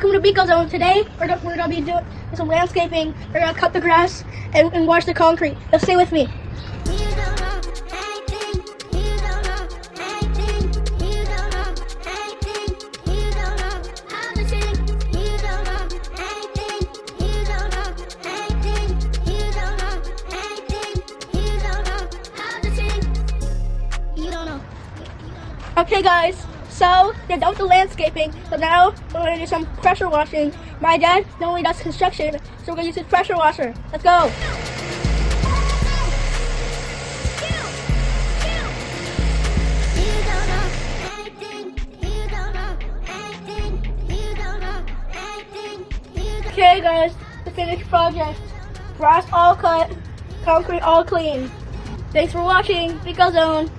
welcome to Biko Zone. Today we're gonna be doing some landscaping. We're gonna cut the grass and wash the concrete. Now stay with me. Okay guys, so they're done with the landscaping, so now we're going to do some pressure washing. My dad normally does construction, so we're going to use his pressure washer. Let's go! Okay guys, the finished project. Grass all cut, concrete all clean. Thanks for watching, Biko Zone.